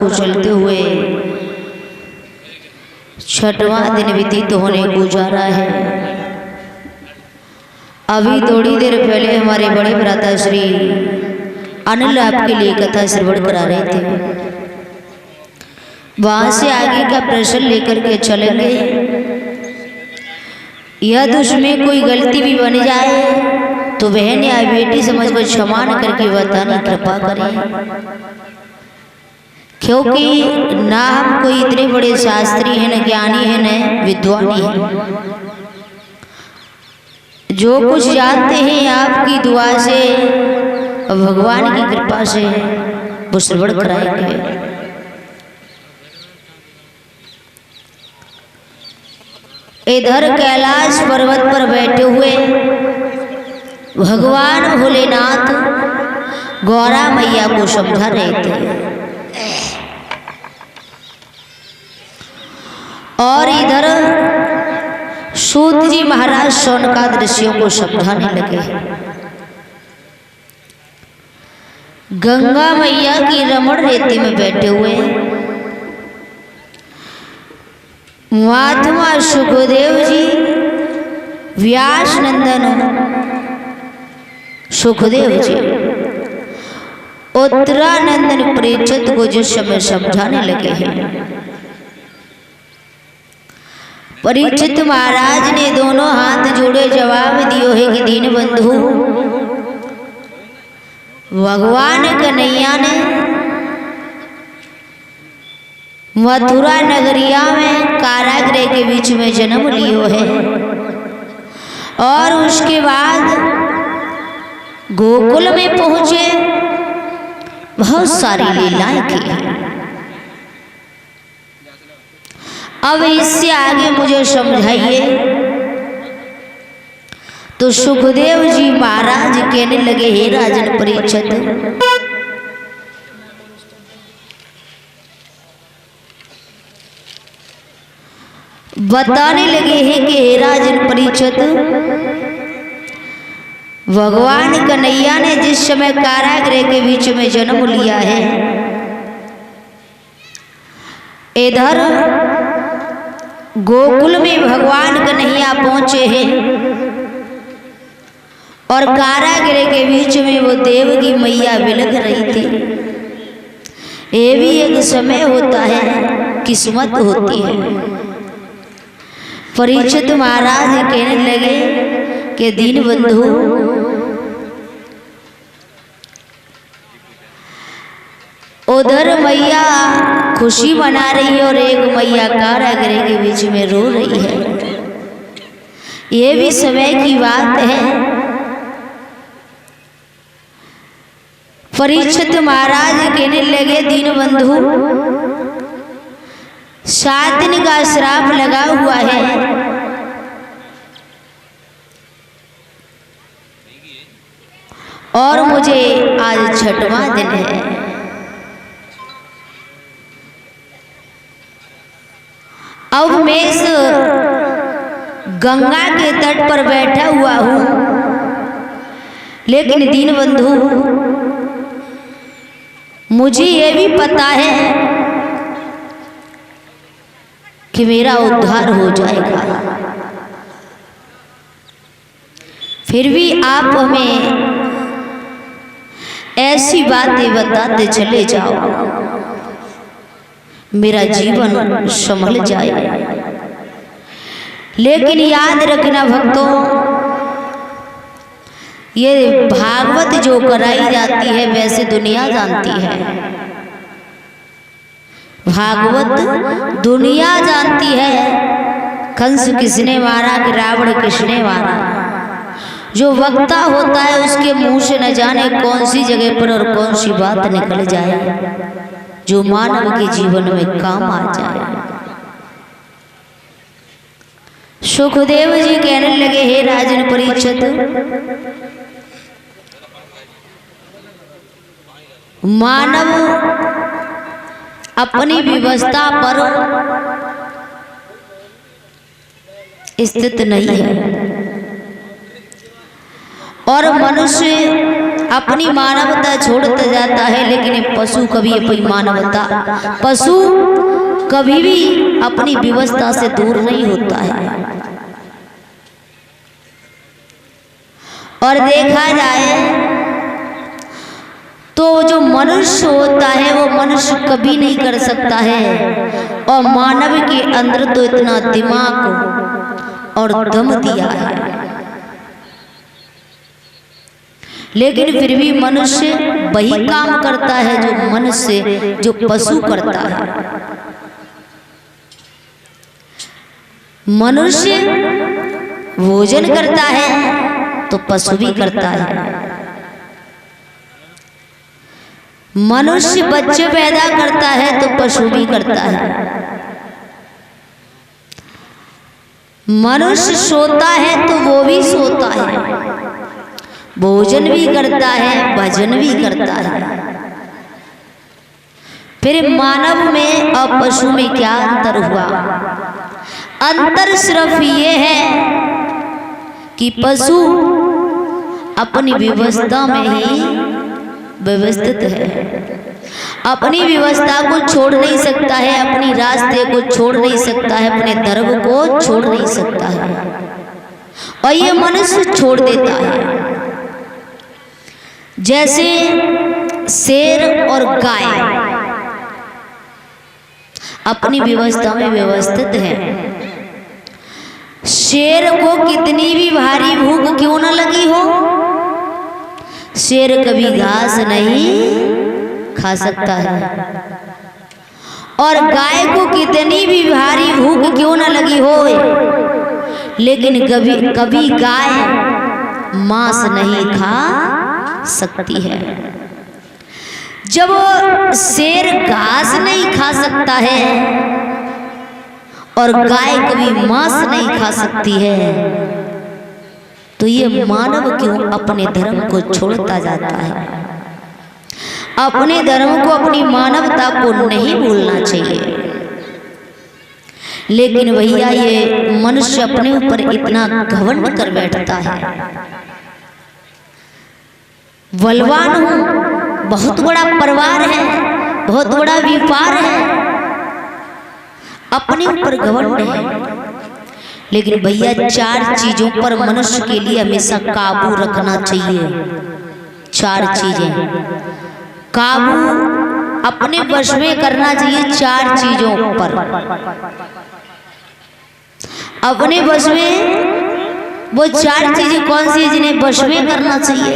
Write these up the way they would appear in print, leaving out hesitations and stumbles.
चलते हुए छठवां दिन व्यतीत होने को जा रहा है। अभी थोड़ी देर पहले हमारे बड़े भ्राता श्री अनिल आपके लिए कथा श्रवण करा रहे थे। वहां से आगे का प्रश्न लेकर के चलेंगे। यदि उसमें कोई गलती भी बन जाए तो बहन या बेटी समझ कर क्षमा करके बताने कृपा करें, क्योंकि ना हम कोई इतने बड़े शास्त्री हैं, न ज्ञानी हैं, न विद्वानी हैं। जो कुछ जानते हैं आपकी दुआ से और भगवान की कृपा से वो श्रवण कराएंगे। इधर कैलाश पर्वत पर बैठे हुए भगवान भोलेनाथ गौरा मैया को समझा रहे थे और इधर सूत जी महाराज सोनका दृश्यों को समझाने लगे। गंगा मैया की रमण रेती में बैठे हुए महात्मा सुखदेव जी, व्यास नंदन सुखदेव जी उत्तरानंदन परीक्षित को जिस समय समझाने लगे हैं, परीक्षित महाराज ने दोनों हाथ जोड़े जवाब दियो है कि दीन बंधु, भगवान कन्हैया ने मथुरा नगरिया में कारागृह के बीच में जन्म लियो है और उसके बाद गोकुल में पहुंचे, बहुत सारी लीलाएं की हैं। अब इससे आगे मुझे समझाइए। तो सुखदेव जी महाराज कहने लगे, हे राजन परीक्षित, बताने लगे हैं कि हे राजन परीक्षित, भगवान कन्हैया ने जिस समय कारागृह के बीच में जन्म लिया है, इधर गोकुल में भगवान कन्हैया पहुंचे हैं और कारागृह के बीच में वो देव की मैया बिलख रही थी। ये भी एक समय होता है, किस्मत होती है। परीक्षित महाराज कहने लगे कि दीन बंधु, उधर मैया खुशी मना रही है और एक मैया कारागृह के बीच में रो रही है। ये भी समय की बात है। परीक्षित महाराज कहने लगे, दीन बंधु, 7 दिन का श्राप लगा हुआ है और मुझे आज 6वां दिन है। अब मैं इस गंगा के तट पर बैठा हुआ हूं, लेकिन दीन बंधु, मुझे ये भी पता है कि मेरा उद्धार हो जाएगा। फिर भी आप हमें ऐसी बातें बताते चले जाओ, मेरा जीवन संभल जाए। लेकिन याद रखना भक्तों, ये भागवत जो कराई जाती है वैसे दुनिया जानती है। भागवत दुनिया जानती है कंस किसने मारा कि रावण किसने मारा। जो वक्ता होता है उसके मुंह से न जाने कौन सी जगह पर और कौन सी बात निकल जाए जो मानव के जीवन में काम आ जाए। सुखदेव जी कहने लगे, हे राजन परीक्षित, मानव अपनी व्यवस्था पर स्थित नहीं है और मनुष्य अपनी मानवता छोड़ता जाता है, लेकिन पशु कभी अपनी मानवता, पशु कभी भी अपनी व्यवस्था से दूर नहीं होता है। और देखा जाए तो जो मनुष्य होता है वो मनुष्य कभी नहीं कर सकता है, और मानव के अंदर तो इतना दिमाग और दम दिया है, लेकिन फिर भी मनुष्य वही काम करता है जो मनुष्य, जो पशु करता है। मनुष्य भोजन करता है तो पशु भी करता है। मनुष्य बच्चे पैदा करता है तो पशु भी करता है। मनुष्य सोता है तो वो भी सोता है, भोजन भी करता है, भजन भी करता है। फिर मानव में और पशु में क्या अंतर हुआ? अंतर सिर्फ ये है कि पशु अपनी व्यवस्था में ही व्यवस्थित है, अपनी व्यवस्था को छोड़ नहीं सकता है, अपनी रास्ते को छोड़ नहीं सकता है, अपने धर्म को छोड़ नहीं सकता है, और ये मनुष्य छोड़ देता है। जैसे शेर और गाय अपनी व्यवस्था में व्यवस्थित है। शेर को कितनी भी भारी भूख क्यों न लगी हो, शेर कभी घास नहीं खा सकता है। और गाय को कितनी भी भारी भूख क्यों न लगी हो, लेकिन कभी गाय मांस नहीं खा सकती है। जब शेर घास नहीं खा सकता है और गाय कभी मांस नहीं खा सकती है, तो ये मानव क्यों अपने धर्म को छोड़ता जाता है? अपने धर्म को, अपनी मानवता को नहीं भूलना चाहिए। लेकिन भैया ये मनुष्य अपने ऊपर इतना घमंड कर बैठता है। बलवान हूं, बहुत बड़ा परिवार है, बहुत बड़ा व्यापार है, अपने ऊपर घमंड है। लेकिन भैया 4 चीजों पर मनुष्य के लिए हमेशा काबू रखना चाहिए। 4 चीजें काबू अपने वश में करना चाहिए। 4 चीजों पर अपने वश में, वो 4 चीजें कौन सी है जिन्हें वश में करना चाहिए?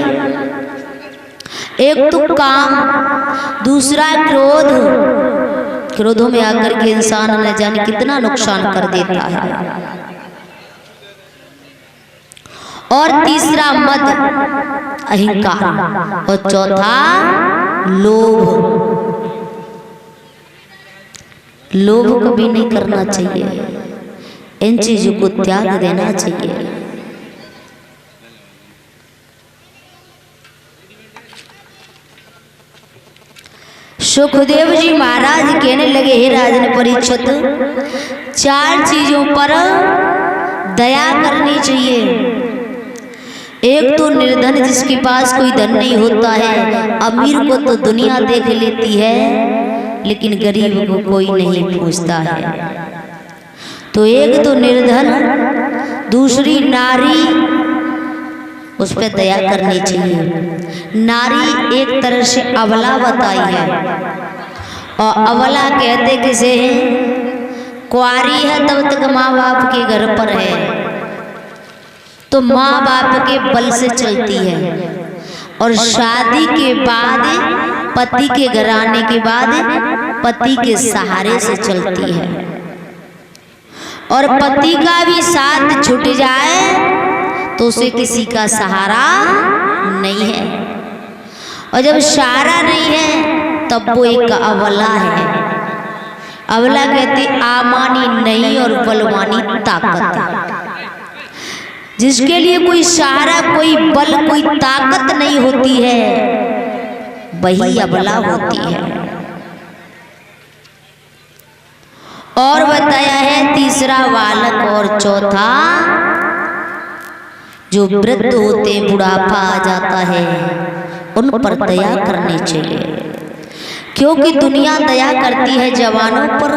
एक तो काम, दूसरा क्रोध, क्रोधों में आकर के इंसान न जाने कितना नुकसान कर देता है, और तीसरा मद, अहंकार, और चौथा लोभ। लोभ कभी नहीं करना चाहिए, इन चीजों को त्याग देना चाहिए। सुखदेव जी महाराज कहने लगे, हे राजन परीक्षित, 4 चीजों पर दया करनी चाहिए। एक तो निर्धन, जिसके पास कोई धन नहीं होता है, अमीर को तो दुनिया देख लेती है, लेकिन गरीब को कोई नहीं पूछता है। तो एक तो निर्धन, दूसरी नारी, उस पर दया करनी चाहिए। नारी एक तरह से अबला बताई है, और अबला कहते किसे हैं? कुंवारी है तब तक माँ बाप के घर पर है, तो माँ बाप के बल से चलती है, और शादी के बाद, पति के घर आने के बाद पति के सहारे से चलती है। और पति का भी साथ छूट जाए तो उसे किसी का सहारा नहीं है, और जब सहारा नहीं है तब वो एक अबला है। अबला कहते आमानी नहीं और बलवानी ताकत, जिसके लिए कोई सहारा, कोई बल, कोई ताकत नहीं होती है, वही अबला होती है। और बताया है तीसरा बालक, और चौथा जो वृद्ध होते, बुढ़ापा आ जाता है, उन पर दया करनी चाहिए, क्योंकि दुनिया दया करती है जवानों पर,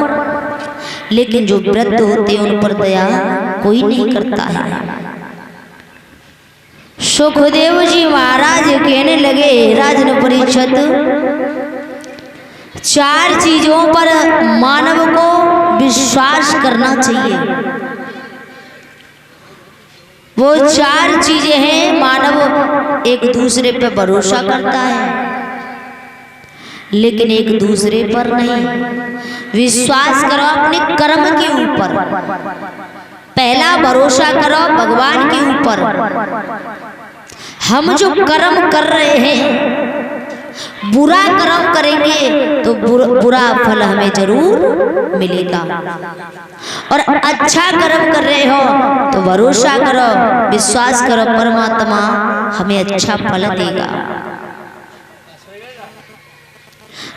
लेकिन जो वृद्ध होते हैं उन पर दया कोई नहीं करता है। सुखदेव जी महाराज कहने लगे, राजन परीक्षित, 4 चीजों पर मानव को विश्वास करना चाहिए। वो 4 चीजें हैं। मानव एक दूसरे पर भरोसा करता है, लेकिन एक दूसरे पर नहीं। विश्वास करो अपने कर्म के ऊपर, पहला भरोसा करो भगवान के ऊपर। हम जो कर्म कर रहे हैं, बुरा कर्म करेंगे तो बुरा फल हमें जरूर मिलेगा, और अच्छा कर्म कर रहे हो तो भरोसा करो, विश्वास करो, परमात्मा हमें अच्छा फल देगा।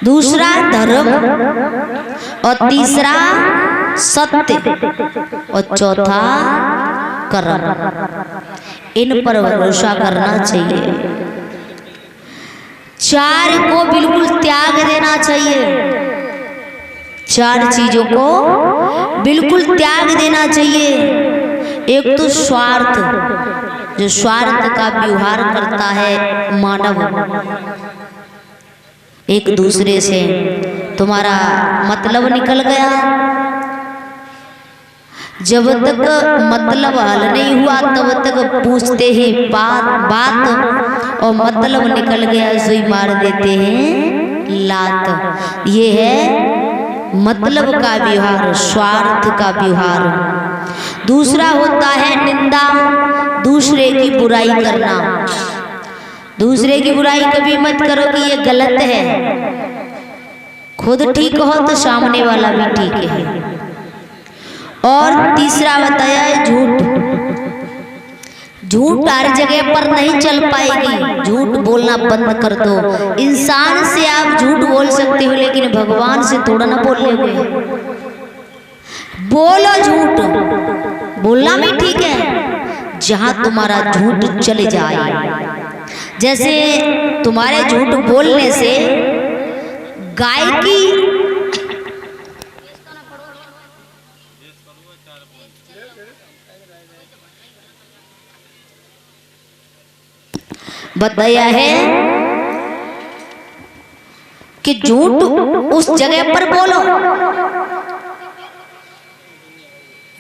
दूसरा धर्म, और तीसरा सत्य, और चौथा कर्म। इन पर भरोसा करना चाहिए। 4 को बिल्कुल त्याग देना चाहिए। 4 चीजों को बिल्कुल त्याग देना चाहिए। एक तो स्वार्थ, जो स्वार्थ का व्यवहार करता है मानव, एक दूसरे से तुम्हारा मतलब निकल गया, जब तक मतलब हल नहीं हुआ तब तक पूछते हैं बात, और मतलब निकल गया सो ही मार देते हैं लात। ये है मतलब का व्यवहार, स्वार्थ का व्यवहार। दूसरा होता है निंदा, दूसरे की बुराई करना। दूसरे की बुराई कभी मत करो कि ये गलत है। खुद ठीक हो तो सामने वाला भी ठीक है। और तीसरा बताया है झूठ। झूठ हर जगह पर नहीं चल पाएगी, झूठ बोलना बंद कर दो। इंसान से आप झूठ बोल सकते हो, लेकिन भगवान से थोड़ा ना बोल लोगे। बोलो झूठ, बोलना भी ठीक है जहां तुम्हारा झूठ चले जाए। जैसे तुम्हारे झूठ बोलने से गाय की बताया है कि झूठ उस जगह पर बोलो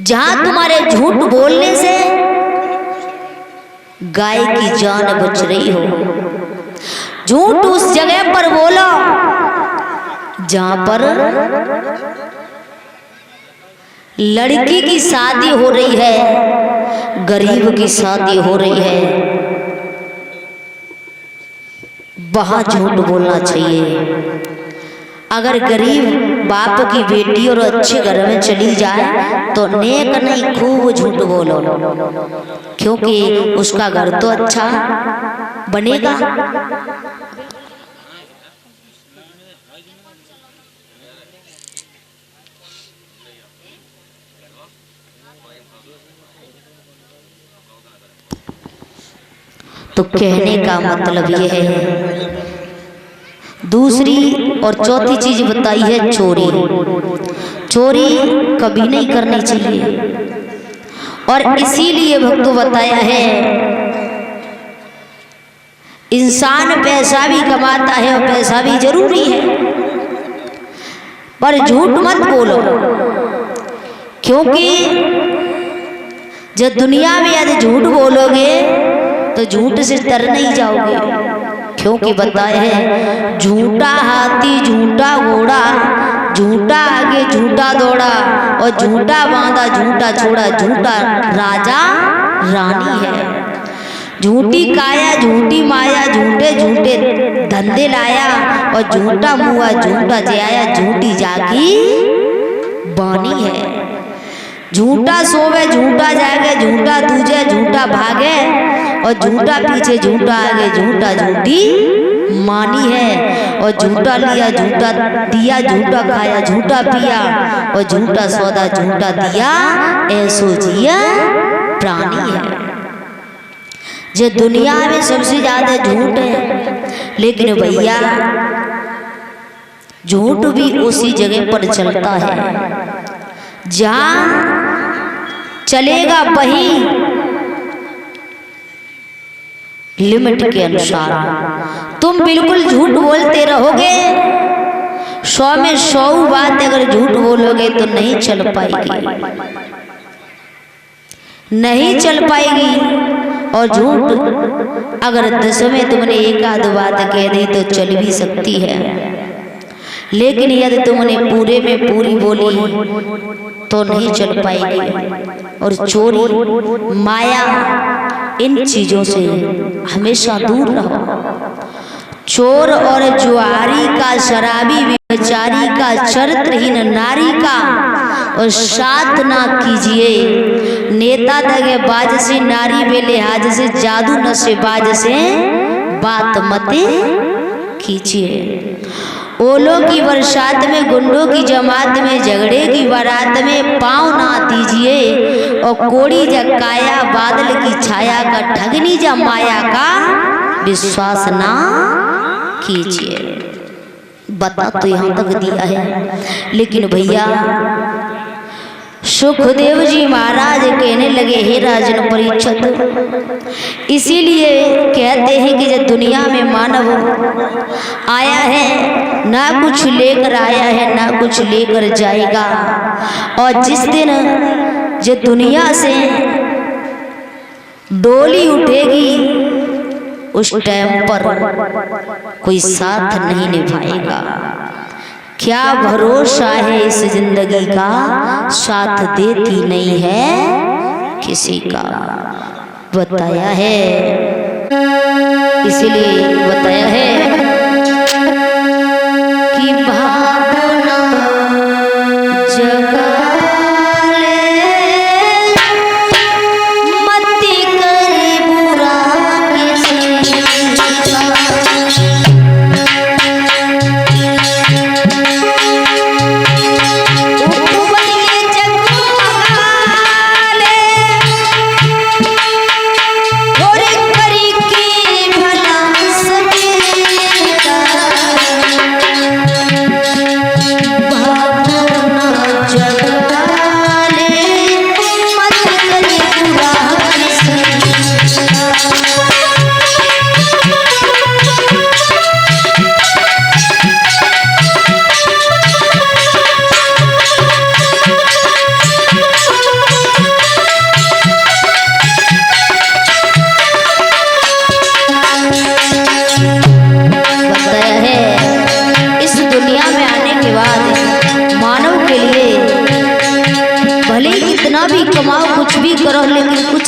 जहां तुम्हारे झूठ बोलने से गाय की जान बच रही हो। झूठ उस जगह पर बोलो जहां पर लड़की की शादी हो रही है, गरीब की शादी हो रही है, वहां झूठ बोलना चाहिए। अगर गरीब बाप की बेटी और अच्छे घर में चली जाए तो नेक नहीं, खूब झूठ बोलो, क्योंकि उसका घर तो अच्छा बनेगा। तो कहने का मतलब यह है। दूसरी और चौथी चीज बताई है चोरी। चोरी कभी नहीं करनी चाहिए, और इसीलिए भक्तों बताया है इंसान पैसा भी कमाता है और पैसा भी जरूरी है, पर झूठ मत बोलो, क्योंकि जब दुनिया में यदि झूठ बोलोगे तो झूठ से डर नहीं जाओगे। क्योंकि बताया है झूठा हाथी झूठा घोड़ा, झूठा आगे झूठा दौड़ा, और झूठा बांधा झूठा छोड़ा, झूठा राजा रानी है। झूठी काया झूठी माया, झूठे झूठे धंधे लाया, और झूठा मुआ झूठा जयाया, झूठी जागी बानी है। झूठा सोवे झूठा जागे, झूठा दूजे झूठा भागे, और झूठा पीछे झूठा आगे, झूठा झूठी मानी है। और झूठा लिया झूठा दिया, झूठा खाया झूठा पिया, और झूठा सौदा झूठा दिया, ऐसो जिया प्राणी है। जो दुनिया में सबसे ज्यादा झूठ है, लेकिन भैया झूठ भी उसी जगह पर चलता है जहां चलेगा वही लिमिट के अनुसार। तुम बिल्कुल झूठ बोलते रहोगे, 100 में 100 बात अगर झूठ बोलोगे तो नहीं चल पाएगी, नहीं चल पाएगी। और झूठ अगर 10 में तुमने एक आध बात कह दी तो चल भी सकती है, लेकिन यदि तुमने पूरे में पूरी बोली तो नहीं चल पाएगी। और चोरी, माया, इन चीजों से हमेशा दूर रहो। चोर और जुआरी का, शराबी, व्यभिचारी का, चरित्रहीन नारी का और साथ ना कीजिए। नेता दगेबाज से, नारी बेलिहाज से, जादू नशेबाज से बात मत कीजिए। ओलों की बरसात में, गुंडों की जमात में, झगड़े की बारात में पाँव ना दीजिए। और कोड़ी जकाया बादल की छाया का, ठगनी जा माया का विश्वास ना कीजिए। बता तो यहाँ तक दिया है, लेकिन भैया सुखदेव जी महाराज कहने लगे, हे राजन परीक्षित, इसीलिए कहते हैं कि जब दुनिया में मानव आया है, ना कुछ लेकर आया है ना कुछ लेकर जाएगा। और जिस दिन जो दुनिया से डोली उठेगी उस टाइम पर कोई साथ नहीं निभाएगा। क्या भरोसा है इस जिंदगी का, साथ देती नहीं है किसी का। बताया है, इसलिए बताया है कि भावना जगा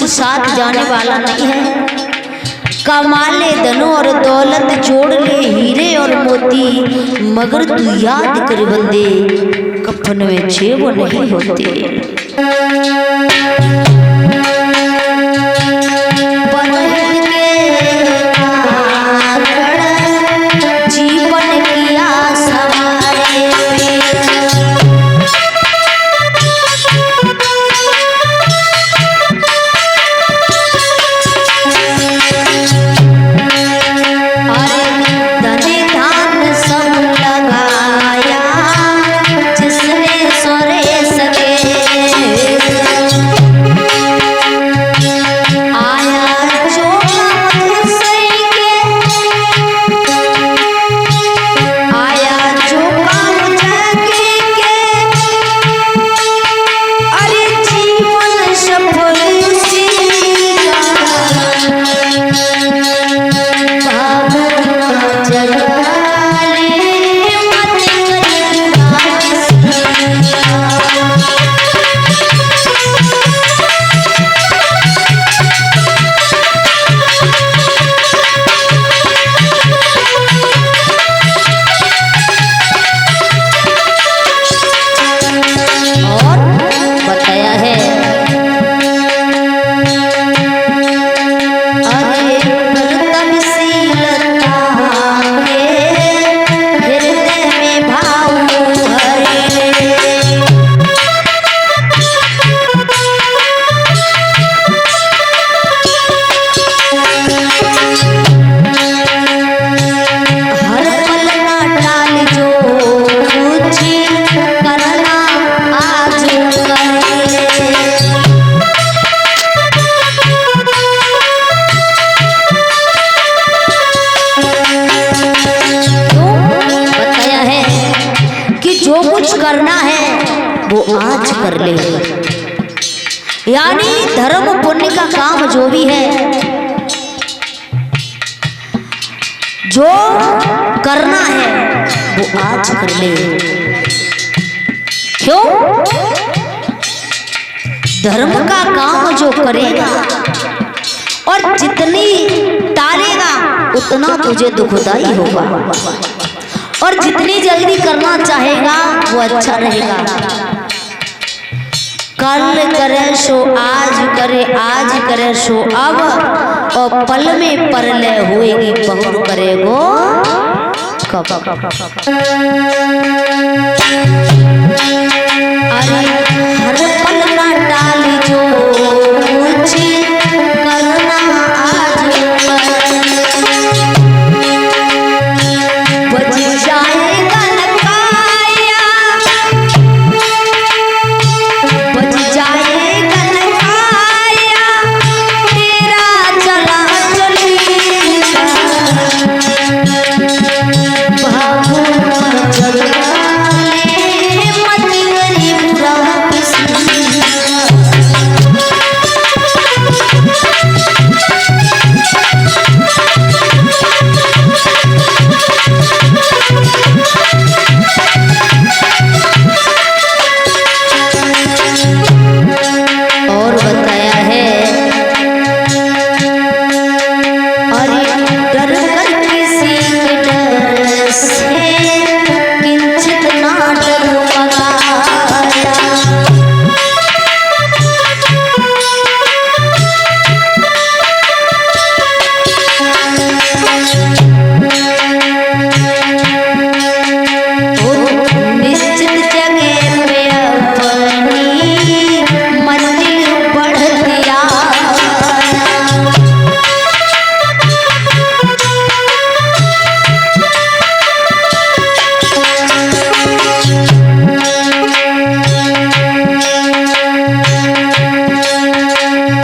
साथ जाने वाला नहीं है। कमा ले धन और दौलत, जोड़ ले हीरे और मोती, मगर तू याद कर बंदे, कफन में जेब नहीं होते। कुछ करना है वो आज कर ले। यानी धर्म पुण्य का काम जो भी है, जो करना है वो आज कर ले। क्यों? धर्म का काम जो करेगा और जितनी टालेगा उतना तुझे दुखदाई होगा, और जितनी जल्दी करना चाहेगा वो अच्छा रहेगा। कल करे सो आज करे, आज करे सो अब, और पल में परलय होएगी बहुर करेगो कब। अरे हर पल ना डाली जो ऊंची करना आज बच जाएगा नकाया, बच जाएगा नकाया तेरा चला चलेगा। बाबू मत करी बुरा और बताया है, अरे डर कर किसी के डर से किंचित ना डरो मगाया। निश्चित जगह पे अपनी मंजिल बढ़ दिया।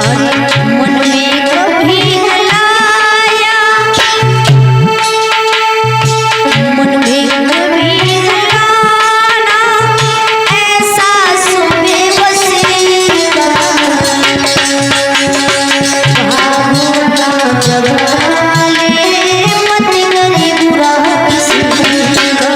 अरे मन में कभी न लाया, मन में कभी न लाना ऐसा सुबह वसीला। भावना जब डाले मत करी बुरा किसी का।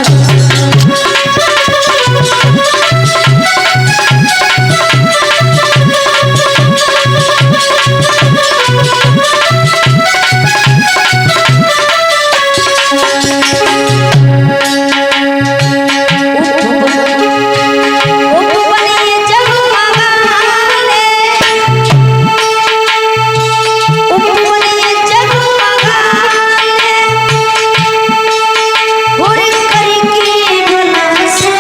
उपबनिए जगमगाने, उपबनिए जगमगाने, हुर करके बना से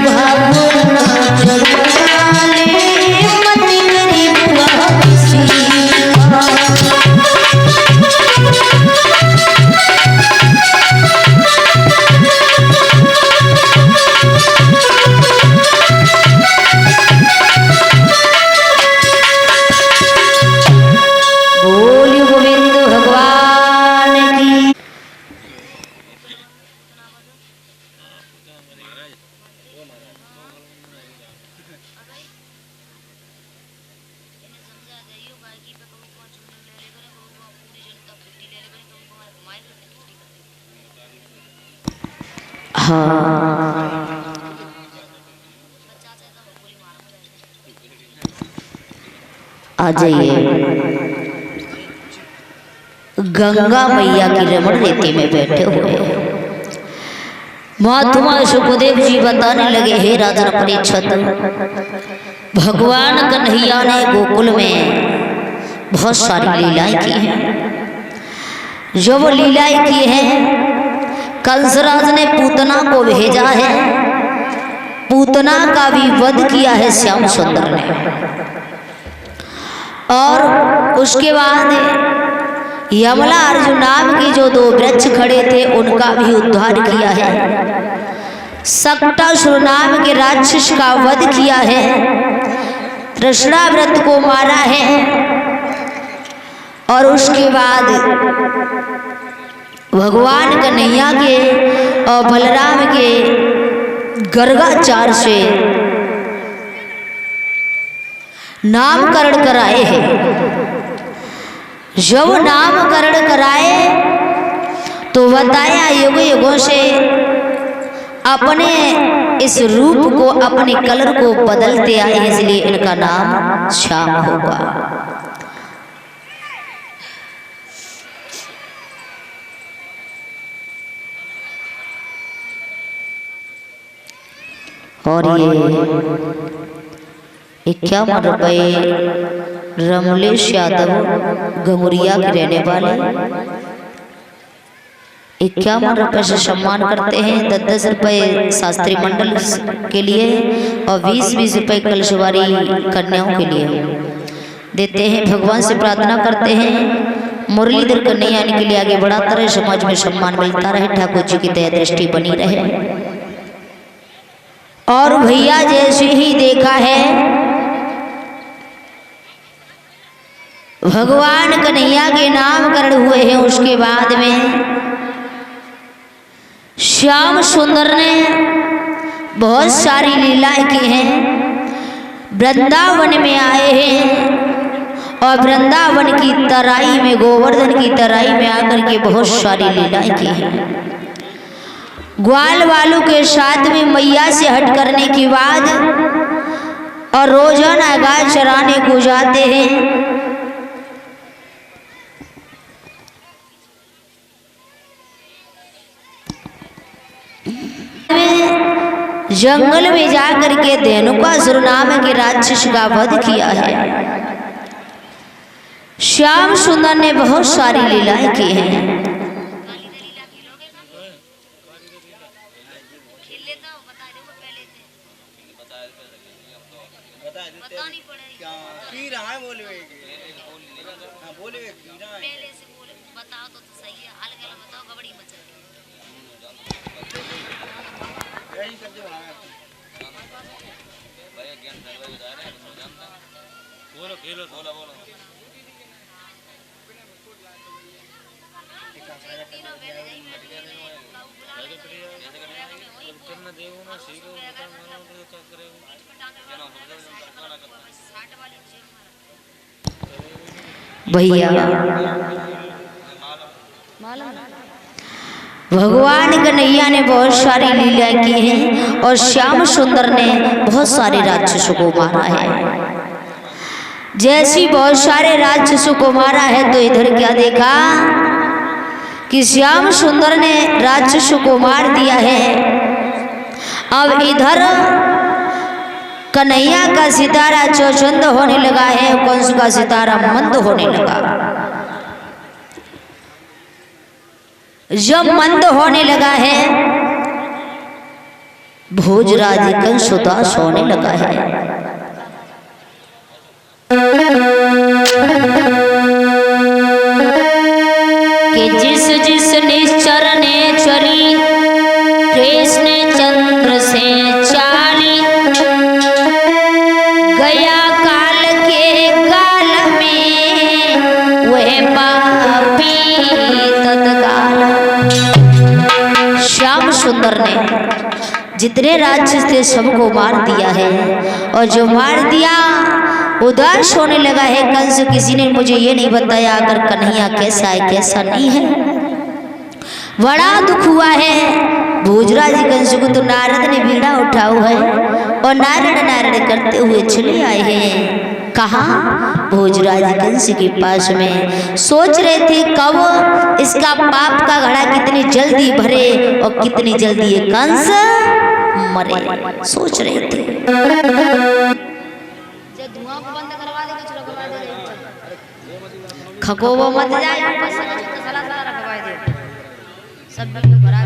भावना जब डाले मत करी बुरा किसी का। बोलिए गोविंद भगवान की। हाँ, आ जाइए। गंगा मैया की रमण रेती में बैठे हुए महात्मा सुखदेव जी बताने लगे, हे राजा परीक्षित, भगवान कन्हैया ने गोकुल में बहुत सारी लीलाएं की हैं। जो वो लीलाएं की हैं, कंसराज ने पूतना को भेजा है, पूतना का भी वध किया है श्याम सुंदर ने, और उसके बाद यमला अर्जुन नाम की जो दो वृक्ष खड़े थे उनका भी उद्धार किया है। सक्टासुर नाम के राक्षस का वध किया है, तृष्णाव्रत को मारा है, और उसके बाद भगवान कन्हैया के और बलराम के गर्गाचार से नामकरण कराए हैं। जब नामकरण कराए तो बताया युग युगों से अपने इस रूप को, अपने कलर को बदलते आए, इसलिए इनका नाम श्याम होगा। और ये 51 रुपये रमलेश यादव गमुरिया के रहने वाले 51 रुपये से सम्मान करते हैं। 10-10 रुपये शास्त्री मंडल के लिए और 20-20 रुपये कलशवारी कन्याओं के लिए देते हैं। भगवान से प्रार्थना करते हैं मुरलीधर कन्हैया के लिए आगे बढ़ाता रहे, समाज में सम्मान मिलता रहे, ठाकुर जी की दया दृष्टि बनी रहे। और भैया जैसे ही देखा है भगवान कन्हैया के नामकरण हुए हैं, उसके बाद में श्याम सुंदर ने बहुत सारी लीलाएं की हैं। वृंदावन में आए हैं और वृंदावन की तराई में, गोवर्धन की तराई में आकर के बहुत सारी लीलाएं की हैं। ग्वाल वालों के साथ में मैया से हट करने के बाद और रोजाना गाय चराने को जाते हैं। जंगल में जाकर के धेनुकासुर नाम के राक्षस का वध किया है। श्याम सुंदर ने बहुत सारी लीलाएं की हैं। भैया भगवान कन्हैया ने बहुत सारी लीला की हैं और श्याम सुंदर ने बहुत सारे राक्षसों को मारा है। जैसी बहुत सारे राक्षसों को मारा है तो इधर क्या देखा कि श्याम सुंदर ने राक्षसों को मार दिया है। अब इधर कन्हैया का सितारा चौचंद होने लगा है, कंस का सितारा मंद होने लगा। जब मंद होने लगा है भोजराज कंस उदास होने लगा है। कि जिस जिस निश्चर ने चली कृष्ण चंद्र से चाली, गया काल के काल में वह पापी तत्काल। श्याम सुंदर ने जितने राक्षस थे सबको मार दिया है और जो मार दिया उदास होने लगा है कंस। किसी ने मुझे ये नहीं बताया अगर कन्हैया कैसा है कैसा नहीं है, बड़ा दुख हुआ है। भोजराज कंस को तो नारद ने बीड़ा उठा हुआ है और नारायण नारायण करते हुए चले आए हैं। कहाँ? भोजराज कंस के पास में। सोच रहे थे कब इसका पाप का घड़ा कितनी जल्दी भरे और कितनी जल्दी ये कंस मरे, सोच रहे थे। धुआं को बंद करवा दे, कुछ रखवा दे, खको वो मत जाए, रखवा दे सब भरा